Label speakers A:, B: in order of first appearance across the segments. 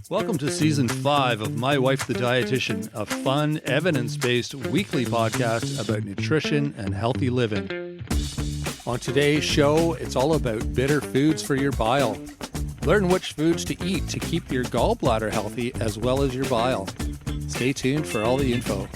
A: Welcome to Season 5 of My Wife the Dietitian, a fun, evidence-based weekly podcast about nutrition and healthy living. On today's show, it's all about bitter foods for your bile. Learn which foods to eat to keep your gallbladder healthy as well as your bile. Stay tuned for all the info.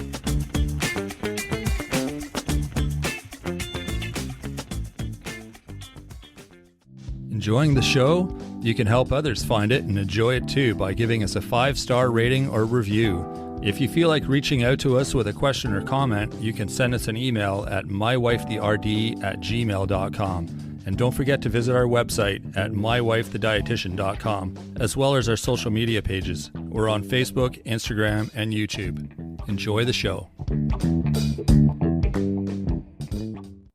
A: Enjoying the show? You can help others find it and enjoy it too by giving us a 5-star rating or review. If you feel like reaching out to us with a question or comment, you can send us an email at mywifetherd@gmail.com. And don't forget to visit our website at mywifethedietitian.com, as well as our social media pages. We're on Facebook, Instagram, and YouTube. Enjoy the show.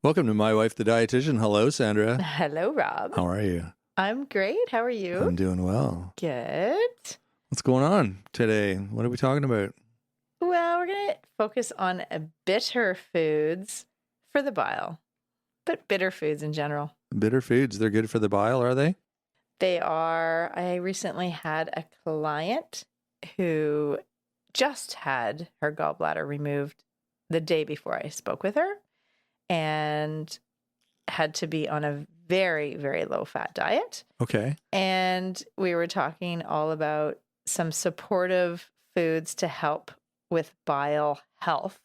A: Welcome to My Wife the Dietitian. Hello, Sandra.
B: Hello, Rob.
A: How are you?
B: I'm great. How are you?
A: I'm doing well.
B: Good.
A: What's going on today? What are we talking about?
B: Well, we're going to focus on bitter foods for the bile, but bitter foods in general.
A: Bitter foods, they're good for the bile, are they?
B: They are. I recently had a client who just had her gallbladder removed the day before I spoke with her and had to be on a very, very low fat diet.
A: Okay.
B: And we were talking all about some supportive foods to help with bile health.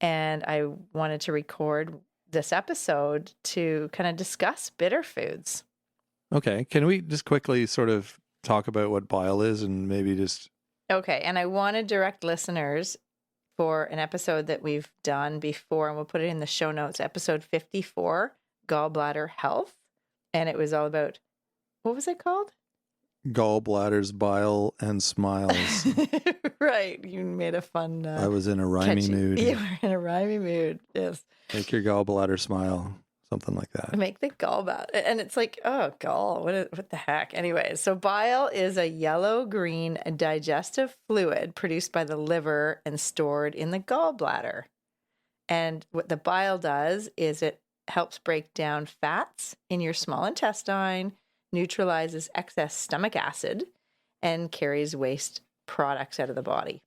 B: And I wanted to record this episode to kind of discuss bitter foods.
A: Okay. Can we just quickly sort of talk about what bile is and maybe just...
B: Okay. And I want to direct listeners for an episode that we've done before, and we'll put it in the show notes, episode 54, Gallbladder Health. And it was all about, what was it called?
A: Gallbladders, bile, and smiles.
B: Right. You made a fun...
A: I was in a rhymey mood.
B: You were in a rhymey mood, yes.
A: Make your gallbladder smile. Something like that.
B: Make the gallbladder. And it's like, oh, gall, what the heck? Anyways, so bile is a yellow-green digestive fluid produced by the liver and stored in the gallbladder. And what the bile does is it helps break down fats in your small intestine, neutralizes excess stomach acid, and carries waste products out of the body.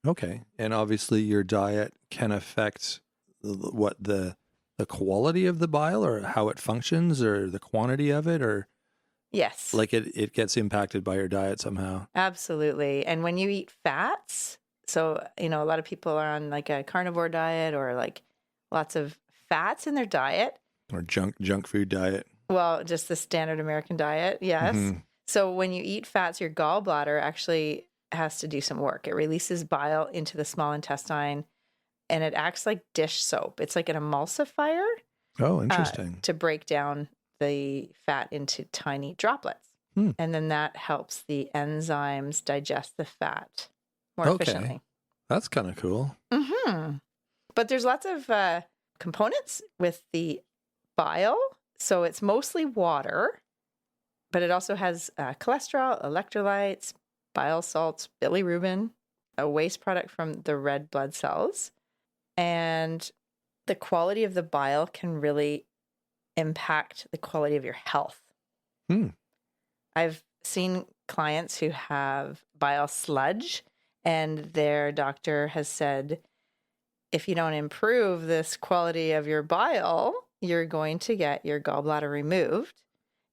A: Okay. And obviously your diet can affect what the quality of the bile or how it functions or the quantity of it, or
B: yes,
A: like it gets impacted by your diet somehow.
B: Absolutely. And when you eat fats, so, a lot of people are on like a carnivore diet or like lots of fats in their diet.
A: Or junk food diet.
B: Well, just the standard American diet. Yes. Mm-hmm. So when you eat fats, your gallbladder actually has to do some work. It releases bile into the small intestine and it acts like dish soap. It's like an emulsifier.
A: Oh, interesting.
B: To break down the fat into tiny droplets. And then that helps the enzymes digest the fat more efficiently.
A: That's kind of cool.
B: Mm-hmm. But there's lots of components with the bile. So it's mostly water, but it also has cholesterol, electrolytes, bile salts, bilirubin, a waste product from the red blood cells. And the quality of the bile can really impact the quality of your health. I've seen clients who have bile sludge, and their doctor has said, if you don't improve this quality of your bile, you're going to get your gallbladder removed.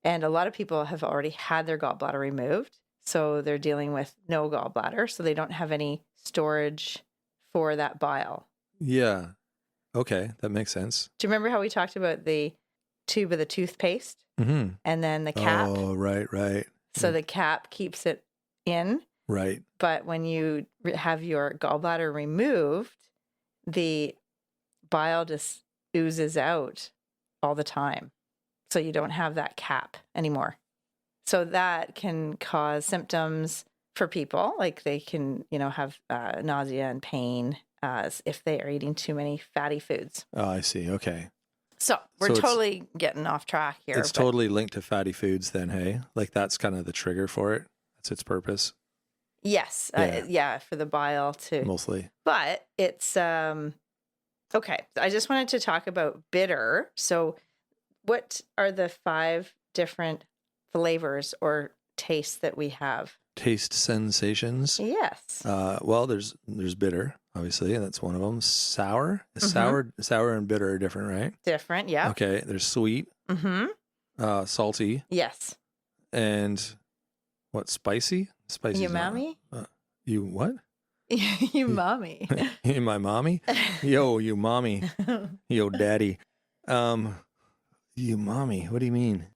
B: And a lot of people have already had their gallbladder removed. So they're dealing with no gallbladder. So they don't have any storage for that bile.
A: Yeah. Okay. That makes sense.
B: Do you remember how we talked about the tube of the toothpaste?
A: Mm-hmm.
B: And then the cap?
A: Oh, right.
B: So the cap keeps it in.
A: Right.
B: But when you have your gallbladder removed, the bile just oozes out all the time. So you don't have that cap anymore. So that can cause symptoms for people. Like they can, have nausea and pain if they are eating too many fatty foods.
A: Oh, I see. Okay.
B: So we're totally getting off track here.
A: It's totally linked to fatty foods then, hey? Like that's kind of the trigger for it. That's its purpose.
B: Yes. For the bile too.
A: Mostly.
B: But it's, okay. I just wanted to talk about bitter. So what are the 5 different flavors or tastes that we have?
A: taste sensations.
B: Yes.
A: Well, there's bitter, obviously, and that's one of them. Sour, sour and bitter are different, right?
B: Different. Yeah.
A: Okay. There's sweet, salty,
B: Yes.
A: and what? Spicy? Spicy.
B: Umami?
A: You what?
B: Umami.
A: You my mommy? Yo, you mommy. Yo, daddy. You mommy. What do you mean?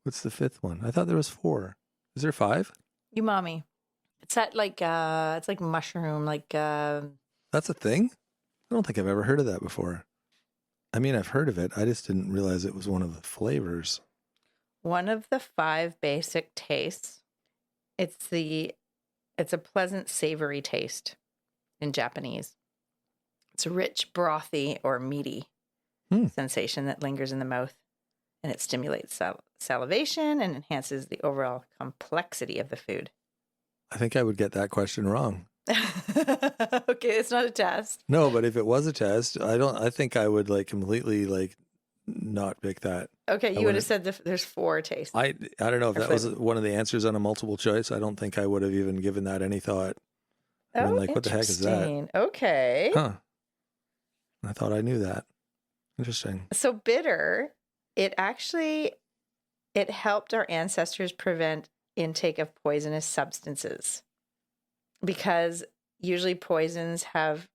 A: What's the fifth one? I thought there was 4. Is there 5?
B: Umami. It's that it's like mushroom,
A: That's a thing? I don't think I've ever heard of that before. I mean, I've heard of it. I just didn't realize it was one of the flavors.
B: one of the 5 basic tastes. It's a pleasant savory taste in Japanese. It's a rich, brothy or meaty sensation that lingers in the mouth, and it stimulates salivation and enhances the overall complexity of the food.
A: I think I would get that question wrong.
B: Okay, it's not a test.
A: No, but if it was a test, I think I would completely not pick that.
B: Okay, you would have said there's 4 tastes.
A: I don't know if that was one of the answers on a multiple choice. I don't think I would have even given that any thought. I mean, what the heck is that?
B: Interesting. Okay.
A: Huh. I thought I knew that. Interesting.
B: So bitter, it helped our ancestors prevent intake of poisonous substances, because usually poisons have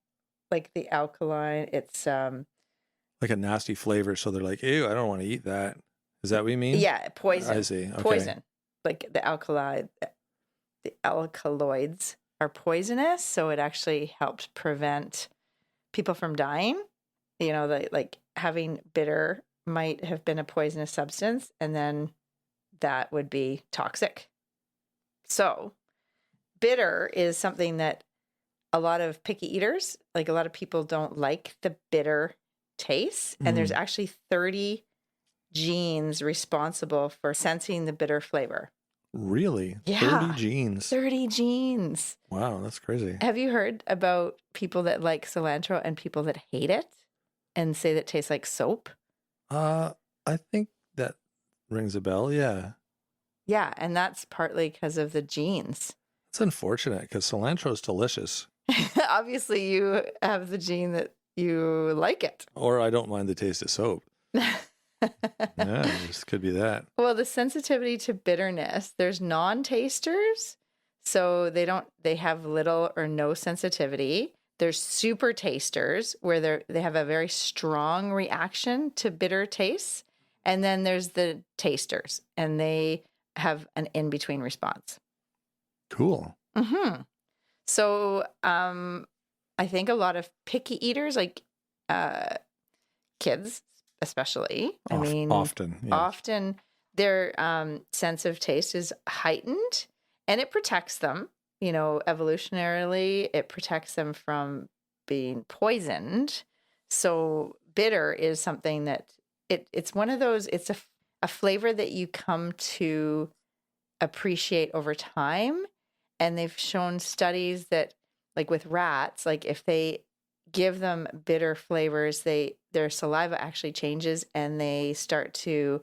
B: the alkaline, it's
A: like a nasty flavor, so they're like, ew, I don't want to eat that. Is that what you mean?
B: Yeah, poison.
A: I see. Okay.
B: Poison. Like the alkaloids are poisonous, so it actually helped prevent people from dying. Having bitter might have been a poisonous substance, and then that would be toxic. So bitter is something that a lot of picky eaters, a lot of people don't like the bitter taste. And there's actually 30 genes responsible for sensing the bitter flavor.
A: Really?
B: Yeah.
A: 30 genes.
B: 30 genes.
A: Wow, that's crazy.
B: Have you heard about people that like cilantro and people that hate it and say that it tastes like soap?
A: I think that rings a bell, yeah.
B: Yeah, and that's partly because of the genes.
A: It's unfortunate because cilantro is delicious.
B: Obviously, you have the gene that you like it.
A: Or I don't mind the taste of soap. Yeah, this could be that.
B: Well, the sensitivity to bitterness, there's non-tasters, so they have little or no sensitivity. There's super tasters where they have a very strong reaction to bitter tastes. And then there's the tasters, and they have an in-between response.
A: Cool.
B: Mm-hmm. So I think a lot of picky eaters, kids especially, often their sense of taste is heightened, and it protects them. Evolutionarily, it protects them from being poisoned. So bitter is something that it's one of those, it's a flavor that you come to appreciate over time. And they've shown studies that with rats, if they give them bitter flavors, their saliva actually changes and they start to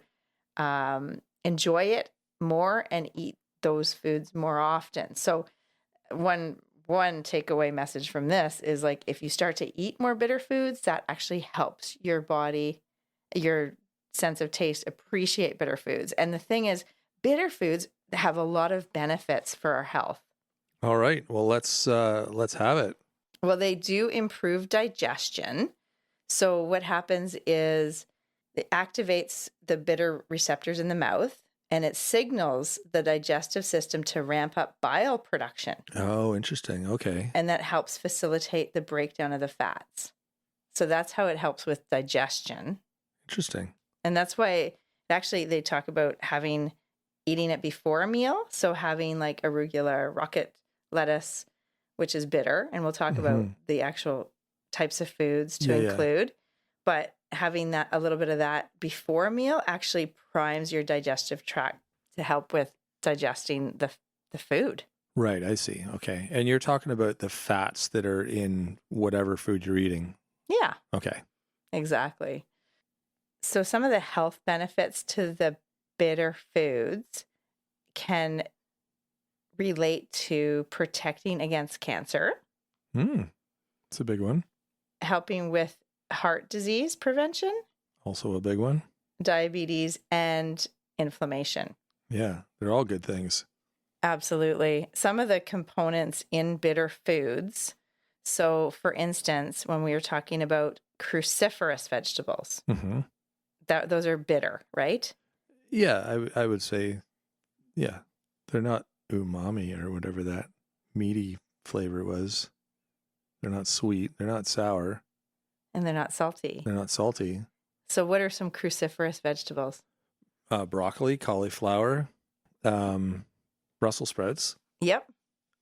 B: enjoy it more and eat those foods more often. So one takeaway message from this is if you start to eat more bitter foods, that actually helps your body, your sense of taste, appreciate bitter foods. And the thing is, bitter foods have a lot of benefits for our health.
A: All right. Well, let's have it.
B: Well, they do improve digestion. So what happens is it activates the bitter receptors in the mouth, and it signals the digestive system to ramp up bile production.
A: Oh, interesting. Okay.
B: And that helps facilitate the breakdown of the fats. So that's how it helps with digestion.
A: Interesting.
B: And that's why actually they talk about eating it before a meal. So having arugula, rocket lettuce, which is bitter. And we'll talk about the actual types of foods to include. But having a little bit of that before a meal actually primes your digestive tract to help with digesting the food.
A: Right. I see. Okay. And you're talking about the fats that are in whatever food you're eating.
B: Yeah.
A: Okay.
B: Exactly. So some of the health benefits to the bitter foods can relate to protecting against cancer,
A: It's a big one.
B: helping with heart disease prevention,
A: Also a big one.
B: diabetes, and inflammation.
A: Yeah, they're all good things.
B: Absolutely. Some of the components in bitter foods. So, for instance, when we were talking about cruciferous vegetables,
A: Mm-hmm.
B: those are bitter, right?
A: Yeah, I would say, yeah, they're not umami or whatever that meaty flavor was. They're not sweet. They're not sour.
B: And they're not salty.
A: They're not salty.
B: So, what are some cruciferous vegetables?
A: Broccoli, cauliflower, Brussels sprouts.
B: Yep.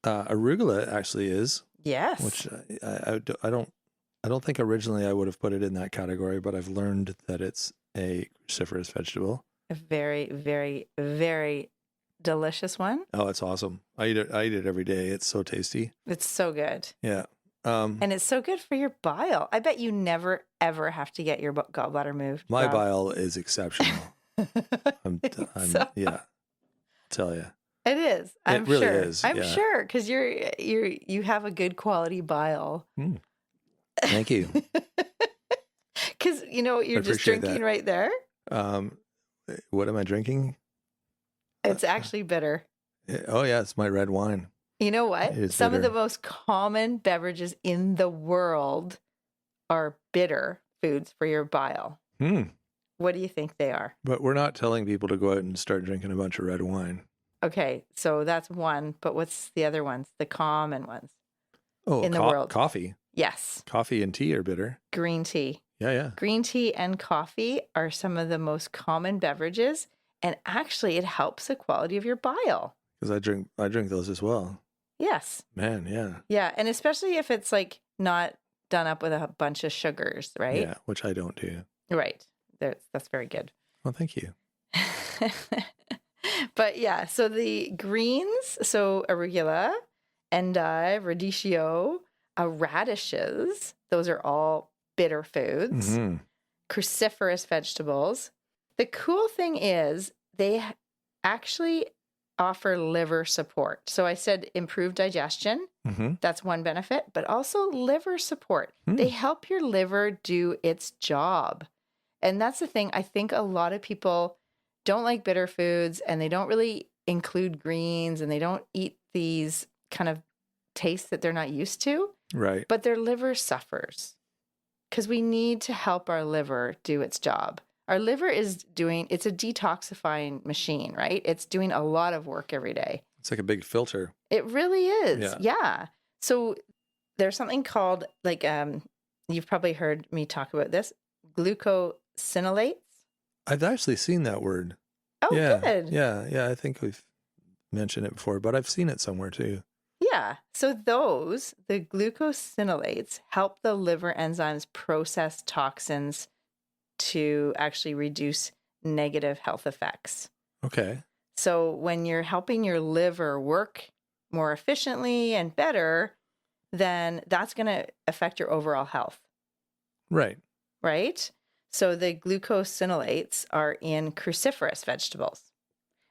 A: Arugula actually is,
B: Yes.
A: which I don't think originally I would have put it in that category, but I've learned that it's a cruciferous vegetable.
B: A very, very, very delicious one.
A: Oh, it's awesome. I eat it every day. It's so tasty.
B: It's so good.
A: Yeah.
B: And it's so good for your bile. I bet you never, ever have to get your gallbladder moved.
A: My
B: Rob.
A: bile is exceptional. Yeah. I'll tell you.
B: It is. I'm
A: It really
B: sure.
A: is,
B: I'm
A: yeah.
B: sure because you have a good quality bile.
A: Thank you.
B: Because you know what you're just
A: appreciate
B: drinking
A: that.
B: right there?
A: What am I drinking?
B: It's actually bitter.
A: Oh yeah, it's my red wine.
B: You know what?
A: It is
B: Some of
A: bitter.
B: the most common beverages in the world are bitter foods for your bile. What do you think they are?
A: But we're not telling people to go out and start drinking a bunch of red wine.
B: Okay, so that's one, but what's the other ones? The common ones.
A: Oh,
B: In the world.
A: coffee.
B: Yes,
A: Coffee and tea are bitter.
B: green tea.
A: Yeah.
B: Green tea and coffee are some of the most common beverages, and actually it helps the quality of your bile.
A: Because I drink those as well.
B: Yes.
A: Man, yeah.
B: Yeah, and especially if it's like not done up with a bunch of sugars, right?
A: Yeah, which I don't do.
B: Right. That's very good.
A: Well, thank you.
B: But yeah, so the greens, so arugula, endive, radicchio, radishes, those are all bitter foods, cruciferous vegetables. The cool thing is they actually offer liver support. So I said improved digestion. That's one benefit, but also liver support. They help your liver do its job. And that's the thing. I think a lot of people don't like bitter foods and they don't really include greens and they don't eat these kind of tastes that they're not used to.
A: Right.
B: But their liver suffers because we need to help our liver do its job. Our liver it's a detoxifying machine, right? It's doing a lot of work every day.
A: It's like a big filter.
B: It really is.
A: Yeah.
B: Yeah. So there's something called you've probably heard me talk about this, glucosinolates.
A: I've actually seen that word.
B: Oh,
A: yeah.
B: good.
A: Yeah. I think we've mentioned it before, but I've seen it somewhere too.
B: Yeah. So the glucosinolates help the liver enzymes process toxins to actually reduce negative health effects.
A: Okay.
B: So when you're helping your liver work more efficiently and better, then that's going to affect your overall health.
A: Right.
B: Right? So the glucosinolates are in cruciferous vegetables.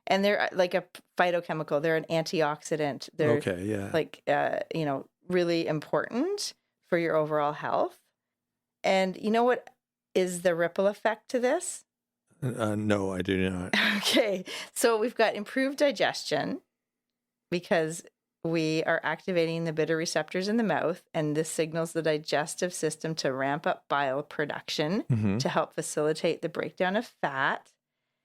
B: And they're like a phytochemical. They're an antioxidant. They're
A: Okay. Yeah.
B: like, really important for your overall health. And you know what is the ripple effect to this?
A: No, I do not.
B: Okay. So we've got improved digestion because we are activating the bitter receptors in the mouth, and this signals the digestive system to ramp up bile production to help facilitate the breakdown of fat.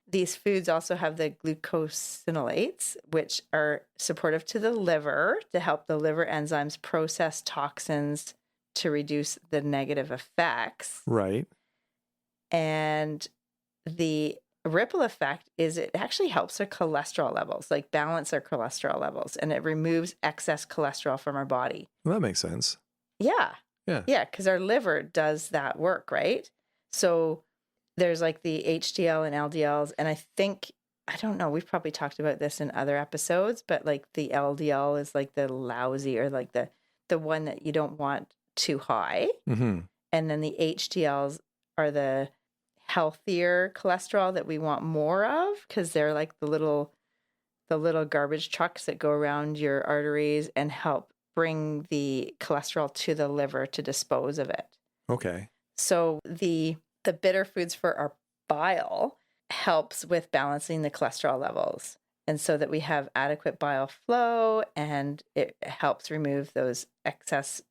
B: These foods also have the glucosinolates, which are supportive to the liver to help the liver enzymes process toxins to reduce the negative effects.
A: Right.
B: And the ripple effect is it actually helps our cholesterol levels, like balance our cholesterol levels, and it removes excess cholesterol from our body.
A: Well, that makes sense.
B: Yeah.
A: Yeah.
B: Yeah, because our liver does that work, right? So there's like the HDL and LDLs, and I don't know, we've probably talked about this in other episodes, but like the LDL is like the lousy or like the one that you don't want too high. And then the HDLs are the healthier cholesterol that we want more of because they're like the little the little garbage trucks that go around your arteries and help bring the cholesterol to the liver to dispose of it.
A: Okay.
B: So the bitter foods for our bile helps with balancing the cholesterol levels. And so that we have adequate bile flow, and it helps remove those excess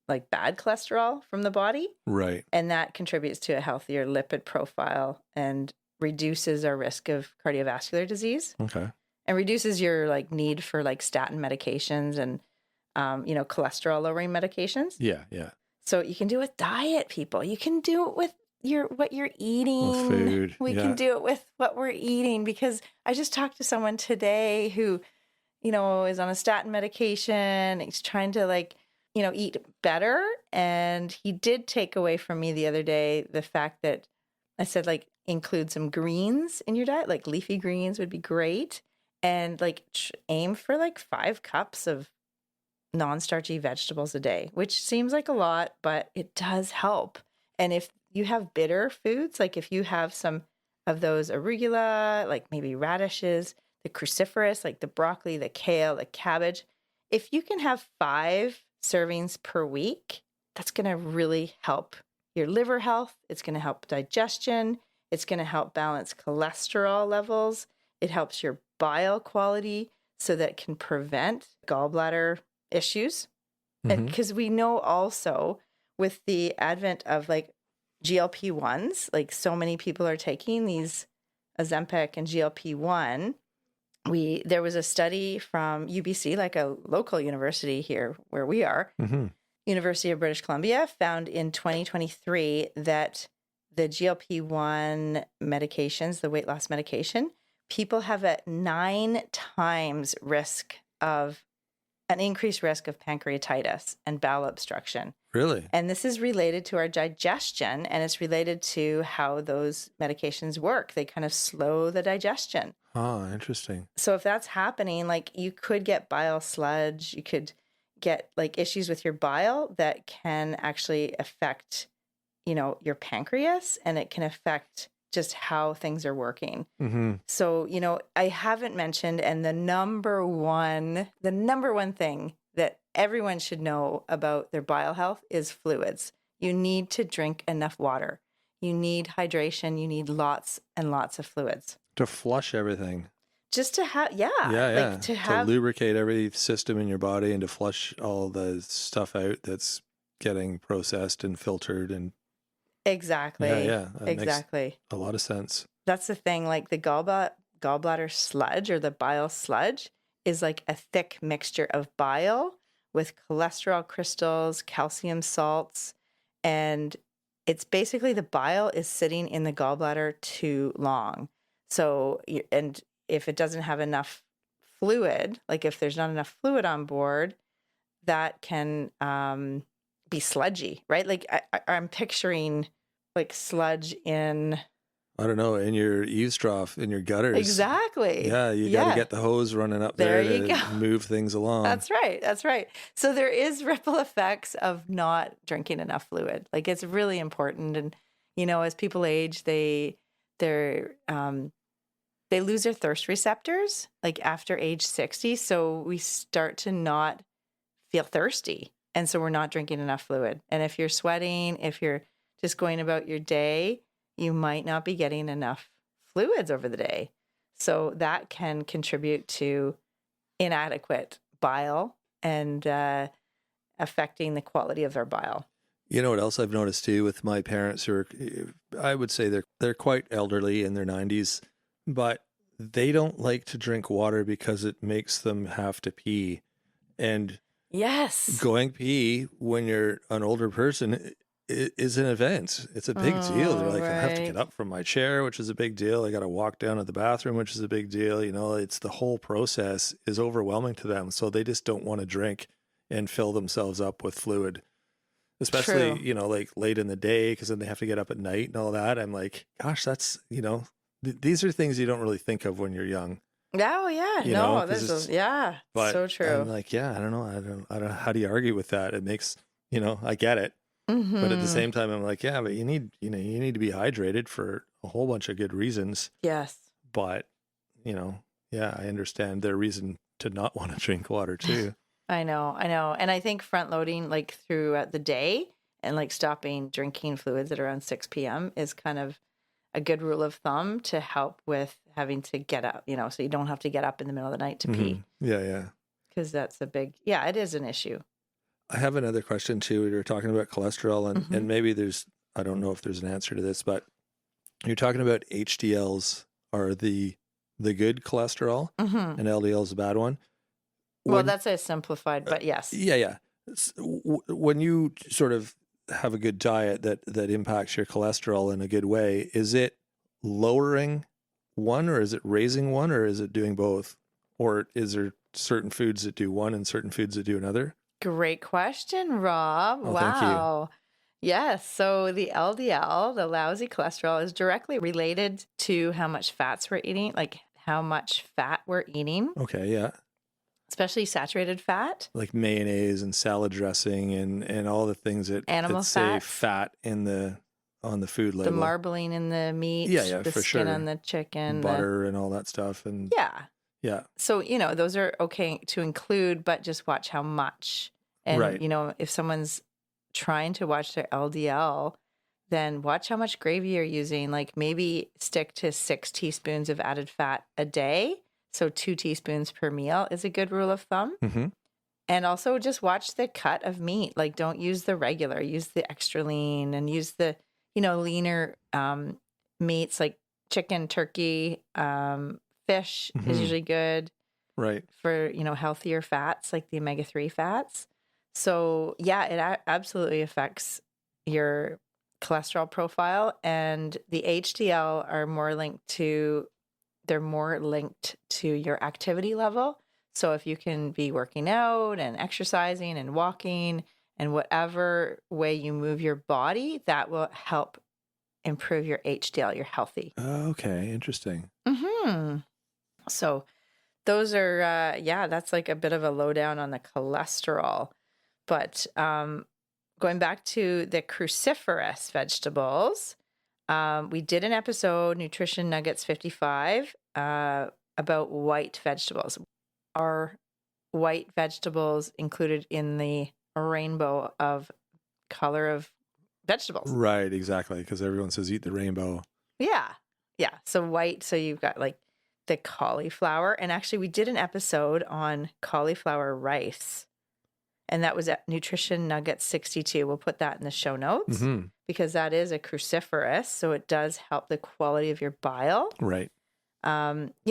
B: like bad cholesterol from the body.
A: Right.
B: And that contributes to a healthier lipid profile and reduces our risk of cardiovascular disease.
A: Okay.
B: And reduces your like need for like statin medications and cholesterol lowering medications.
A: Yeah. Yeah.
B: So you can do it with diet, people. You can do it with what you're eating.
A: With food.
B: We can do it with what we're eating, because I just talked to someone today who, is on a statin medication. He's trying to eat better. And he did take away from me the other day the fact that I said, include some greens in your diet, like leafy greens would be great. And aim for 5 cups of non-starchy vegetables a day, which seems like a lot, but it does help. And if you have bitter foods, like if you have some of those arugula, like maybe radishes, the cruciferous, like the broccoli, the kale, the cabbage, if you can have 5 servings per week, that's going to really help your liver health. It's going to help digestion. It's going to help balance cholesterol levels. It helps your bile quality so that it can prevent gallbladder issues. And because we know also with the advent of GLP-1s, so many people are taking these Ozempic and GLP-1. There was a study from UBC, like a local university here where we are, University of British Columbia, found in 2023 that the GLP-1 medications, the weight loss medication, people have a 9 times an increased risk of pancreatitis and bowel obstruction.
A: Really?
B: And this is related to our digestion, and it's related to how those medications work. They kind of slow the digestion.
A: Oh, interesting.
B: So if that's happening, you could get bile sludge, you could get issues with your bile that can actually affect, your pancreas, and it can affect just how things are working. So, I haven't mentioned, and the number one thing that everyone should know about their bile health is fluids. You need to drink enough water. You need hydration. You need lots and lots of fluids.
A: To flush everything.
B: Just to have,
A: To lubricate every system in your body and to flush all the stuff out that's getting processed and filtered and
B: exactly.
A: Yeah.
B: Exactly.
A: Makes a lot of sense.
B: That's the thing. The gallbladder sludge, or the bile sludge, is a thick mixture of bile with cholesterol crystals, calcium salts, and it's basically the bile is sitting in the gallbladder too long. So, and if it doesn't have enough fluid, if there's not enough fluid on board, that can be sludgy, right? I'm picturing sludge in,
A: I don't know, in your eaves trough, in your gutters.
B: Exactly.
A: Yeah, you got to get the hose running up there to move things along.
B: That's right. So there is ripple effects of not drinking enough fluid. It's really important. And, as people age, they lose their thirst receptors after age 60. So we start to not feel thirsty. And so we're not drinking enough fluid. And if you're sweating, if you're just going about your day, you might not be getting enough fluids over the day. So that can contribute to inadequate bile and affecting the quality of their bile.
A: You know what else I've noticed too with my parents, who are, I would say they're quite elderly, in their 90s, but they don't like to drink water because it makes them have to pee. And
B: yes,
A: going pee when you're an older person is an event. It's a big deal. They're like, I have to get up from my chair, which is a big deal. I got to walk down to the bathroom, which is a big deal. It's the whole process is overwhelming to them. So they just don't want to drink and fill themselves up with fluid, especially,
B: True.
A: Late in the day, because then they have to get up at night and all that. I'm like, gosh, that's, these are things you don't really think of when you're young.
B: Oh yeah,
A: But
B: so true.
A: I'm like, yeah, I don't know. How do you argue with that? It makes, I get it. But at the same time, I'm like, yeah, but you need to be hydrated for a whole bunch of good reasons.
B: Yes.
A: But, Yeah, I understand their reason to not want to drink water too.
B: I know. And I think front loading like throughout the day and like stopping drinking fluids at around 6 p.m. is kind of a good rule of thumb to help with having to get up, so you don't have to get up in the middle of the night to pee.
A: Yeah.
B: Because that's it is an issue.
A: I have another question too. We were talking about cholesterol and maybe I don't know if there's an answer to this, but you're talking about HDLs are the good cholesterol and LDL is the bad one.
B: Well, that's a simplified, but yes.
A: Yeah. When you sort of have a good diet that impacts your cholesterol in a good way, is it lowering one or is it raising one or is it doing both? Or is there certain foods that do one and certain foods that do another?
B: Great question, Rob.
A: Oh,
B: wow.
A: Thank you.
B: Yes. So the LDL, the lousy cholesterol, is directly related to how much fats we're eating, like how much fat we're eating.
A: Okay, yeah.
B: Especially saturated fat.
A: Like mayonnaise and salad dressing and all the things that say fat on the food label.
B: The marbling in the meat, the
A: for
B: skin
A: sure.
B: on the chicken.
A: Butter and all that stuff. And
B: Yeah. So, those are okay to include, but just watch how much. And,
A: right.
B: If someone's trying to watch their LDL, then watch how much gravy you're using. Like maybe stick to 6 teaspoons of added fat a day. So 2 teaspoons per meal is a good rule of thumb.
A: Mm-hmm.
B: And also just watch the cut of meat. Like don't use the regular, use the extra lean and use the, leaner meats like chicken, turkey, fish is usually good.
A: Right.
B: For, healthier fats like the omega-3 fats. So yeah, it absolutely affects your cholesterol profile, and the HDL are more linked to your activity level. So if you can be working out and exercising and walking and whatever way you move your body, that will help improve your HDL. You're healthy.
A: Okay, interesting.
B: So those are, that's like a bit of a lowdown on the cholesterol. But going back to the cruciferous vegetables, we did an episode, Nutrition Nuggets 55, about white vegetables. Are white vegetables included in the rainbow of color of vegetables?
A: Right, exactly. Because everyone says eat the rainbow.
B: Yeah. So white, so you've got like the cauliflower. And actually, we did an episode on cauliflower rice. And that was at Nutrition Nuggets 62. We'll put that in the show notes because that is a cruciferous. So it does help the quality of your bile.
A: Right.
B: You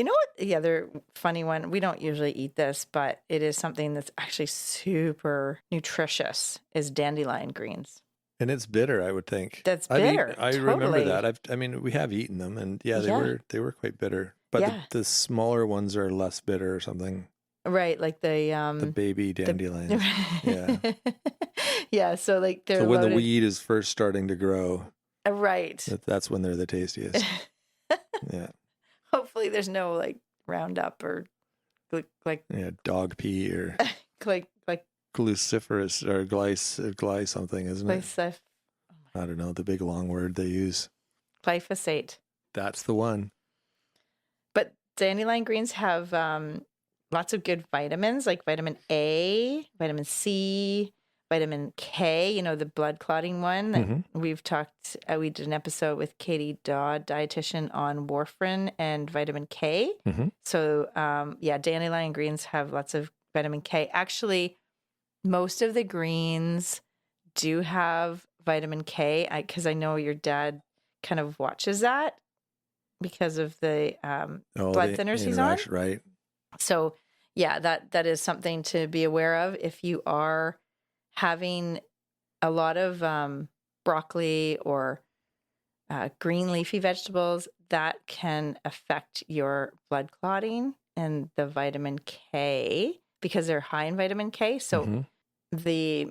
B: know what? The other funny one, we don't usually eat this, but it is something that's actually super nutritious, is dandelion greens.
A: And it's bitter, I would think.
B: That's bitter.
A: I
B: totally.
A: remember that. We have eaten them, and they were quite bitter. But the smaller ones are less bitter or something.
B: Right, like the
A: baby dandelions. Yeah.
B: Yeah, so like they're
A: when the weed is first starting to grow.
B: Right.
A: That's when they're the tastiest. Yeah.
B: Hopefully there's no like Roundup or like
A: dog pee or
B: like
A: gluciferous or gly something, isn't it? I don't know, the big long word they use.
B: Glyphosate.
A: That's the one.
B: But dandelion greens have lots of good vitamins like vitamin A, vitamin C, vitamin K, the blood clotting one that we've talked, we did an episode with Katie Dodd, dietitian, on warfarin and vitamin K. So, dandelion greens have lots of vitamin K. Actually, most of the greens do have vitamin K because I know your dad kind of watches that because of the blood thinners he's on.
A: Right.
B: So, that is something to be aware of if you are having a lot of broccoli or green leafy vegetables. That can affect your blood clotting and the vitamin K because they're high in vitamin K. So the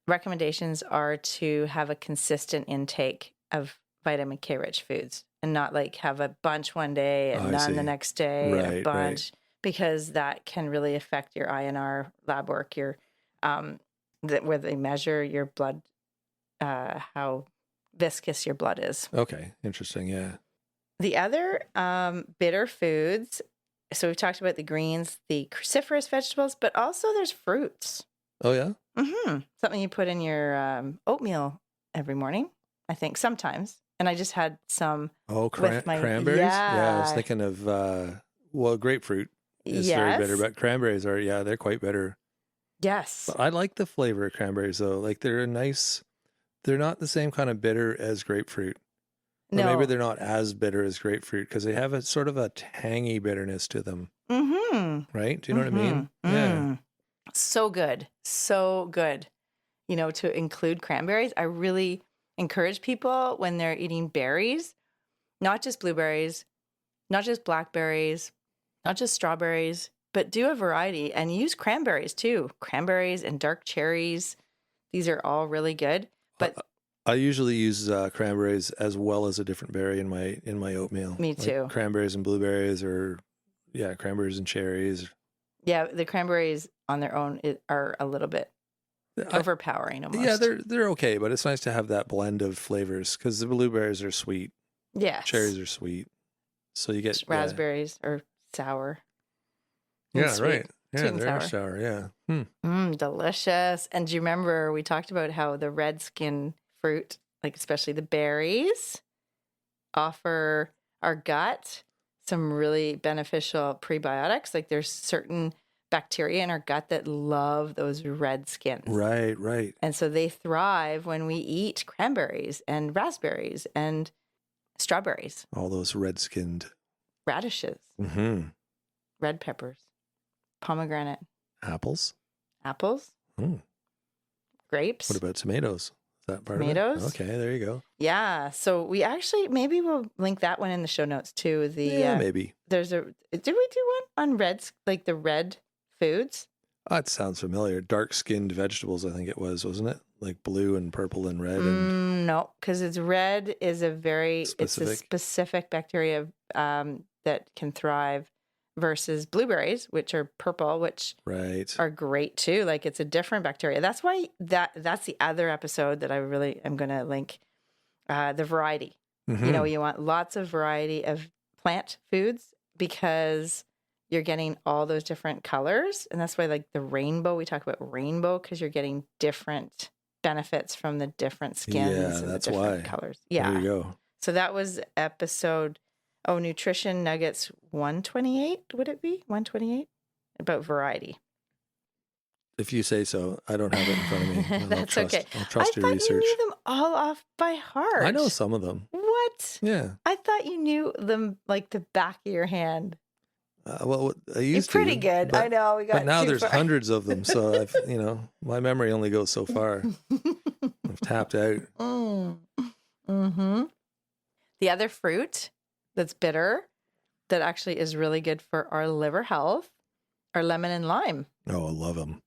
B: recommendations are to have a consistent intake of vitamin K rich foods and not like have a bunch one day and none the next day, a bunch, because that can really affect your INR lab work, your where they measure your blood, how viscous your blood is.
A: Okay, interesting, yeah.
B: The other bitter foods So we've talked about the greens, the cruciferous vegetables, but also there's fruits.
A: Oh, yeah?
B: Something you put in your oatmeal every morning, I think, sometimes. And I just had some with my
A: cranberries? Yeah, I was thinking of, grapefruit is very bitter, but cranberries are, they're quite bitter.
B: Yes.
A: But I like the flavor of cranberries, though. Like, they're not the same kind of bitter as grapefruit. Or maybe they're not as bitter as grapefruit because they have a sort of a tangy bitterness to them. Right? Do you know what I mean? Yeah.
B: So good. So good. To include cranberries. I really encourage people when they're eating berries, not just blueberries, not just blackberries, not just strawberries, but do a variety and use cranberries too. Cranberries and dark cherries. These are all really good. But
A: I usually use cranberries as well as a different berry in my oatmeal.
B: Me too.
A: Like cranberries and blueberries, or cranberries and cherries.
B: Yeah, the cranberries on their own are a little bit overpowering almost.
A: Yeah, they're okay, but it's nice to have that blend of flavors because the blueberries are sweet.
B: Yes.
A: Cherries are sweet. So you get
B: raspberries are sour.
A: Yeah,
B: sweet.
A: Right. Yeah,
B: Sweet and
A: they're sour. Yeah.
B: Delicious. And do you remember we talked about how the red skin fruit, like especially the berries, offer our gut some really beneficial prebiotics? Like there's certain bacteria in our gut that love those red skins.
A: Right.
B: And so they thrive when we eat cranberries and raspberries and strawberries.
A: All those red-skinned
B: radishes, red peppers, pomegranate,
A: apples,
B: grapes.
A: What about tomatoes? Is that part
B: tomatoes?
A: Of it? Okay, there you go.
B: Yeah. So we actually, maybe we'll link that one in the show notes too.
A: Maybe.
B: Did we do one on reds, like the red foods?
A: Oh, it sounds familiar. Dark-skinned vegetables, I think it was, wasn't it? Like blue and purple and red.
B: No, because it's red is it's a specific bacteria that can thrive versus blueberries, which are purple, which are great too. Like it's a different bacteria. That's why that's the other episode that I really am going to link, the variety. You want lots of variety of plant foods because you're getting all those different colors. And that's why like the rainbow, we talk about rainbow because you're getting different benefits from the different skins and that's the different colors. Yeah.
A: There you go.
B: So that was episode Nutrition Nuggets 128, would it be? 128? About variety.
A: If you say so. I don't have it in front of me.
B: That's okay.
A: I'll trust your research.
B: I thought you knew them all off by heart.
A: I know some of them.
B: What?
A: Yeah.
B: I thought you knew them like the back of your hand.
A: Well, I used
B: You're pretty good. I know.
A: But now there's hundreds of them. So my memory only goes so far. I've tapped out.
B: The other fruit that's bitter that actually is really good for our liver health are lemon and lime.
A: Oh, I love them.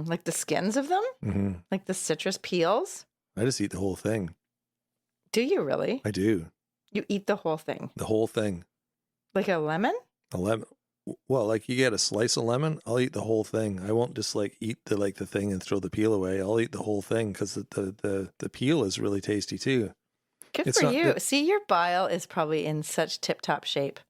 B: Like the skins of them, like the citrus peels.
A: I just eat the whole thing.
B: Do you really?
A: I do.
B: You eat the whole thing?
A: The whole thing.
B: Like a lemon?
A: A lemon. Well, like you get a slice of lemon, I'll eat the whole thing. I won't just like eat the thing and throw the peel away. I'll eat the whole thing because the peel is really tasty too.
B: Good for you. See, your bile is probably in such tip-top shape.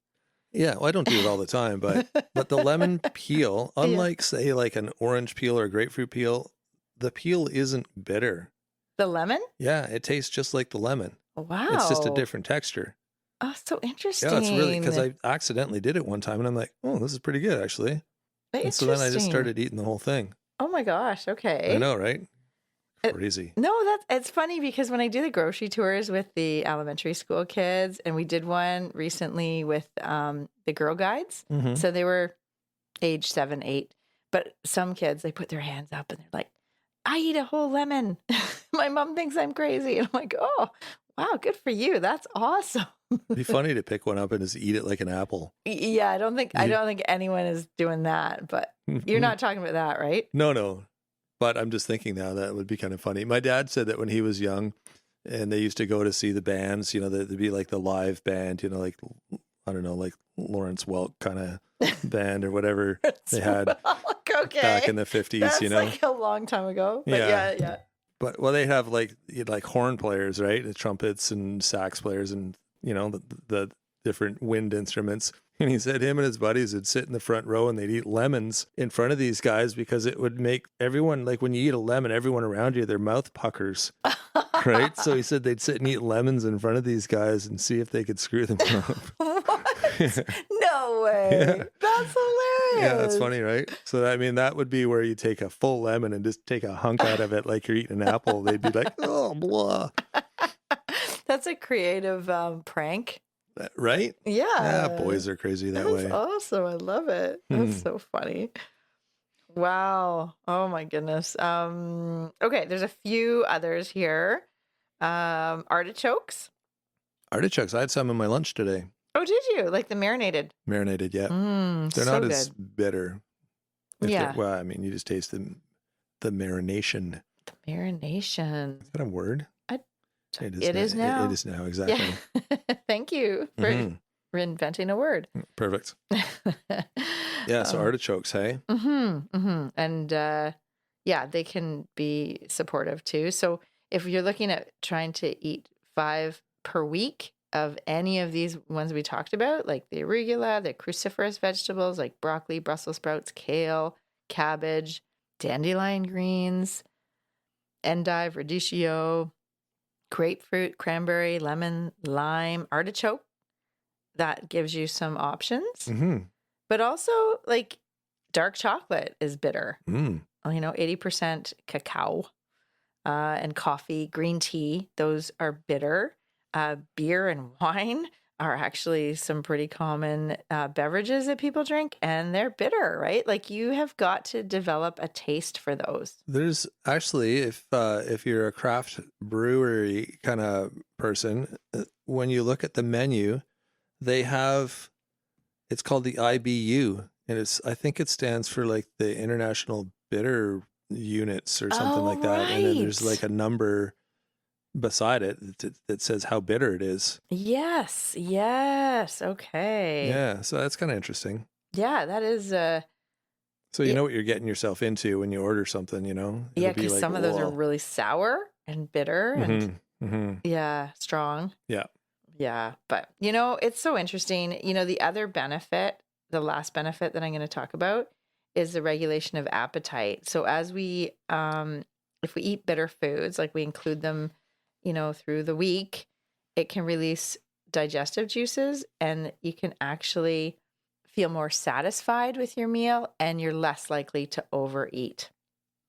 A: Yeah, well, I don't do it all the time, but the lemon peel, unlike say like an orange peel or a grapefruit peel, the peel isn't bitter.
B: The lemon?
A: Yeah, it tastes just like the lemon.
B: Wow.
A: It's just a different texture.
B: Oh, so interesting.
A: Yeah, it's really, because I accidentally did it one time and I'm like, oh, this is pretty good actually. And so then I just started eating the whole thing.
B: Oh my gosh. Okay.
A: I know, right? Crazy.
B: It's funny because when I do the grocery tours with the elementary school kids, and we did one recently with the Girl Guides. So they were age 7, 8, but some kids, they put their hands up and they're like, I eat a whole lemon. My mom thinks I'm crazy. And I'm like, oh, wow, good for you. That's awesome.
A: It'd be funny to pick one up and just eat it like an apple.
B: Yeah, I don't think anyone is doing that, but you're not talking about that, right?
A: No. But I'm just thinking now that would be kind of funny. My dad said that when he was young and they used to go to see the bands, there'd be like the live band, like, I don't know, like Lawrence Welk kind of band or whatever they had back in the 50s,
B: That's like a long time ago. But yeah.
A: But they have like horn players, right? The trumpets and sax players and, the different wind instruments. And he said him and his buddies would sit in the front row and they'd eat lemons in front of these guys because it would make everyone, like when you eat a lemon, everyone around you, their mouth puckers, right? So he said they'd sit and eat lemons in front of these guys and see if they could screw them up.
B: What? No way.
A: Yeah.
B: That's hilarious.
A: Yeah, that's funny, right? So, I mean, that would be where you take a full lemon and just take a hunk out of it like you're eating an apple. They'd be like, oh, blah.
B: That's a creative prank.
A: Right?
B: Yeah.
A: Yeah, boys are crazy that way.
B: That's awesome. I love it. That's so funny. Wow. Oh my goodness. Okay, there's a few others here. Artichokes.
A: Artichokes. I had some in my lunch today.
B: Oh, did you? Like the marinated?
A: Marinated, yeah. They're
B: so
A: not as
B: good.
A: bitter.
B: Yeah.
A: Well, I mean, you just taste the marination.
B: The marination.
A: Is that a word?
B: It is now.
A: It is now, exactly.
B: Yeah. Thank you for reinventing a word.
A: Perfect. Yeah, so artichokes, hey?
B: And yeah, they can be supportive too. So if you're looking at trying to eat 5 per week of any of these ones we talked about, like the arugula, the cruciferous vegetables like broccoli, Brussels sprouts, kale, cabbage, dandelion greens, endive, radicchio, grapefruit, cranberry, lemon, lime, artichoke, that gives you some options. But also, like, dark chocolate is bitter. 80% cacao and coffee, green tea, those are bitter. Beer and wine are actually some pretty common beverages that people drink, and they're bitter, right? Like, you have got to develop a taste for those. There's
A: Actually, if you're a craft brewery kind of person, when you look at the menu, they have, it's called the IBU, and I think it stands for like the International Bitter Units or something like that. And then there's like a number beside it that says how bitter it is.
B: Yes. Okay.
A: Yeah, so that's kind of interesting.
B: Yeah, that is.
A: So you know what you're getting yourself into when you order something, you know?
B: Yeah, because like, some of those are really sour and bitter and yeah, strong. Yeah, but you know, it's so interesting. You know, the other benefit, the last benefit that I'm going to talk about is the regulation of appetite. So as we, if we eat bitter foods, like we include them, you know, through the week, it can release digestive juices and you can actually feel more satisfied with your meal and you're less likely to overeat.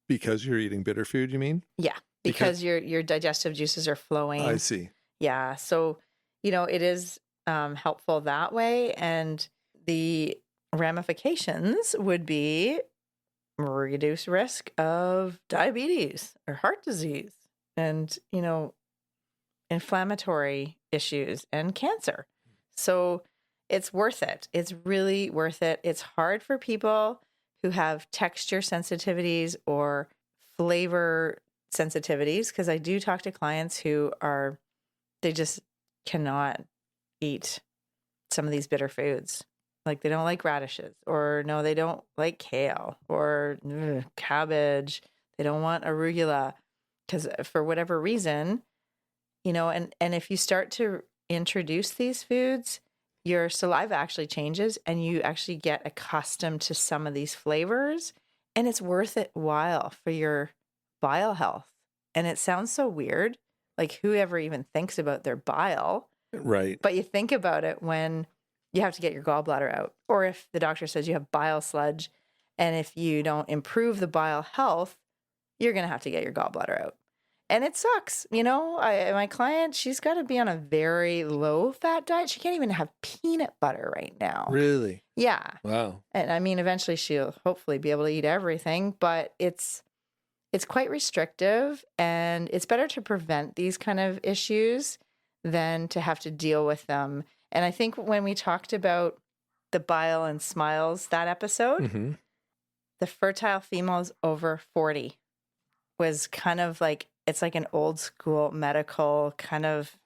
A: Because you're eating bitter food, you mean?
B: Yeah, because your digestive juices are flowing.
A: I see.
B: Yeah, so, you know, it is helpful that way. And the ramifications would be reduced risk of diabetes or heart disease and, you know, inflammatory issues and cancer. So it's worth it. It's really worth it. It's hard for people who have texture sensitivities or flavor sensitivities, because I do talk to clients who they just cannot eat some of these bitter foods. Like they don't like radishes, or no, they don't like kale or cabbage. They don't want arugula because for whatever reason, you know, and if you start to introduce these foods, your saliva actually changes and you actually get accustomed to some of these flavors, and it's worth it while for your bile health. And it sounds so weird, like whoever even thinks about their bile.
A: Right.
B: But you think about it when you have to get your gallbladder out, or if the doctor says you have bile sludge, and if you don't improve the bile health, you're going to have to get your gallbladder out. And it sucks. You know, my client, she's got to be on a very low fat diet. She can't even have peanut butter right now.
A: Really?
B: Yeah.
A: Wow.
B: And I mean, eventually she'll hopefully be able to eat everything, but it's quite restrictive, and it's better to prevent these kind of issues than to have to deal with them. And I think when we talked about the bile and smiles, that episode, the fertile females over 40 was kind of like, it's like an old school medical kind of.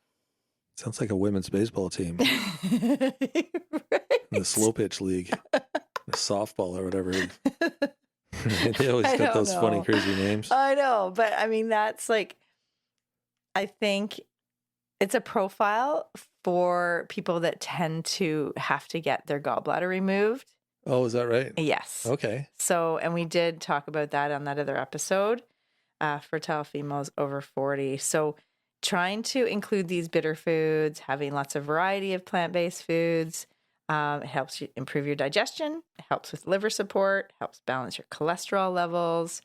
A: Sounds like a women's baseball team.
B: Right?
A: The slow pitch league, the softball or whatever. They always got those funny, crazy names.
B: I know, but I mean, that's like, I think it's a profile for people that tend to have to get their gallbladder removed.
A: Oh, is that right?
B: Yes.
A: Okay.
B: So, and we did talk about that on that other episode, fertile females over 40. So trying to include these bitter foods, having lots of variety of plant-based foods, it helps you improve your digestion, it helps with liver support, helps balance your cholesterol levels,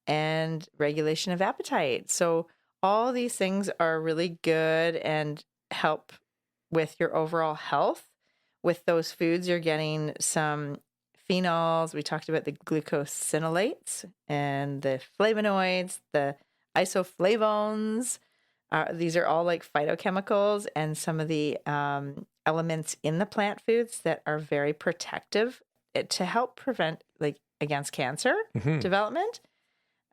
B: and regulation of appetite. So all these things are really good and help with your overall health. With those foods, you're getting some phenols. We talked about the glucosinolates and the flavonoids, the isoflavones. These are all like phytochemicals and some of the elements in the plant foods that are very protective to help prevent like against cancer development.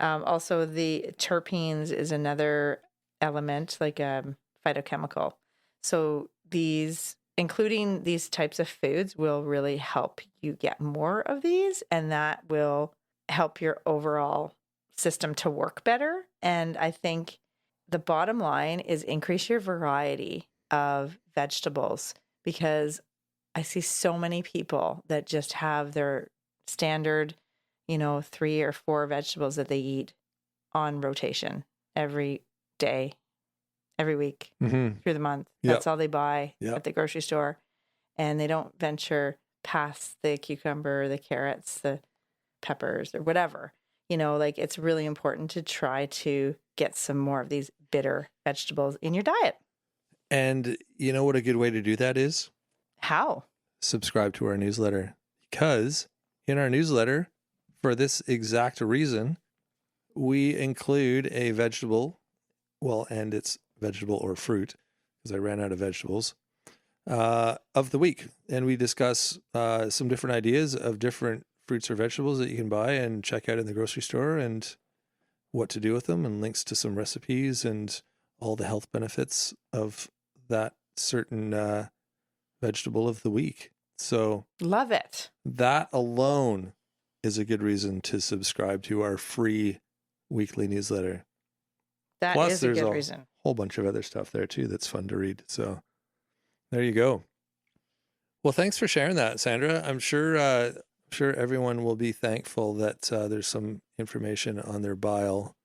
B: Also, the terpenes is another element, like a phytochemical. So including these types of foods will really help you get more of these, and that will help your overall system to work better. And I think the bottom line is increase your variety of vegetables, because I see so many people that just have their standard, 3 or 4 vegetables that they eat on rotation every day, every week through the month. That's all they buy at the grocery store. And they don't venture past the cucumber, the carrots, the peppers, or whatever. It's really important to try to get some more of these bitter vegetables in your diet.
A: And you know what a good way to do that is?
B: How?
A: Subscribe to our newsletter. Because in our newsletter, for this exact reason, we include a vegetable, and it's vegetable or fruit, because I ran out of vegetables, of the week. And we discuss some different ideas of different fruits or vegetables that you can buy and check out in the grocery store, and what to do with them, and links to some recipes and all the health benefits of that certain vegetable of the week. So
B: love it.
A: That alone is a good reason to subscribe to our free weekly newsletter.
B: That
A: Plus,
B: is a good reason.
A: A whole bunch of other stuff there too that's fun to read. So there you go. Well, thanks for sharing that, Sandra. I'm sure everyone will be thankful that there's some information on their bile,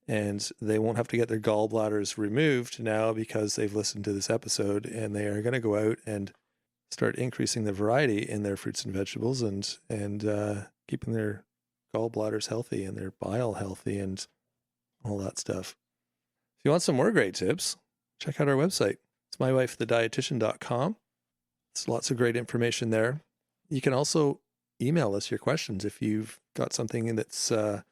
A: and they won't have to get their gallbladders removed now because they've listened to this episode, and they are going to go out and start increasing the variety in their fruits and vegetables, and keeping their gallbladders healthy and their bile healthy and all that stuff. If you want some more great tips, check out our website. It's mywifethedietitian.com. There's lots of great information there. You can also email us your questions if you've got something that's a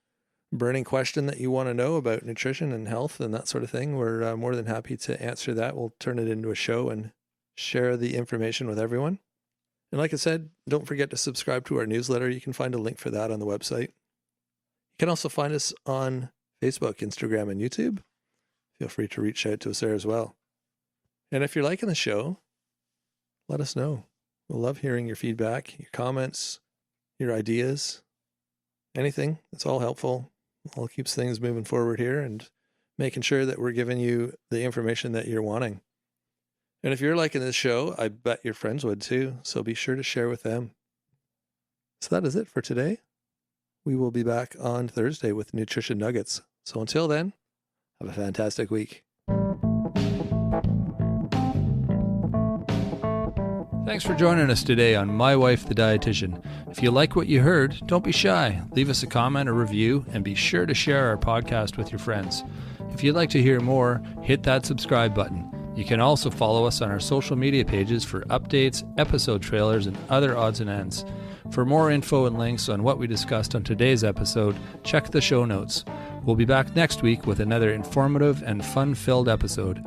A: burning question that you want to know about nutrition and health and that sort of thing. We're more than happy to answer that. We'll turn it into a show and share the information with everyone. And like I said, don't forget to subscribe to our newsletter. You can find a link for that on the website. You can also find us on Facebook, Instagram, and YouTube. Feel free to reach out to us there as well. And if you're liking the show, let us know. We'll love hearing your feedback, your comments, your ideas, anything. It's all helpful. All keeps things moving forward here and making sure that we're giving you the information that you're wanting. And if you're liking this show, I bet your friends would too. So be sure to share with them. So that is it for today. We will be back on Thursday with Nutrition Nuggets. So until then, have a fantastic week. Thanks for joining us today on My Wife the Dietitian. If you like what you heard, don't be shy. Leave us a comment or review, and be sure to share our podcast with your friends. If you'd like to hear more, hit that subscribe button. You can also follow us on our social media pages for updates, episode trailers, and other odds and ends. For more info and links on what we discussed on today's episode, check the show notes. We'll be back next week with another informative and fun-filled episode.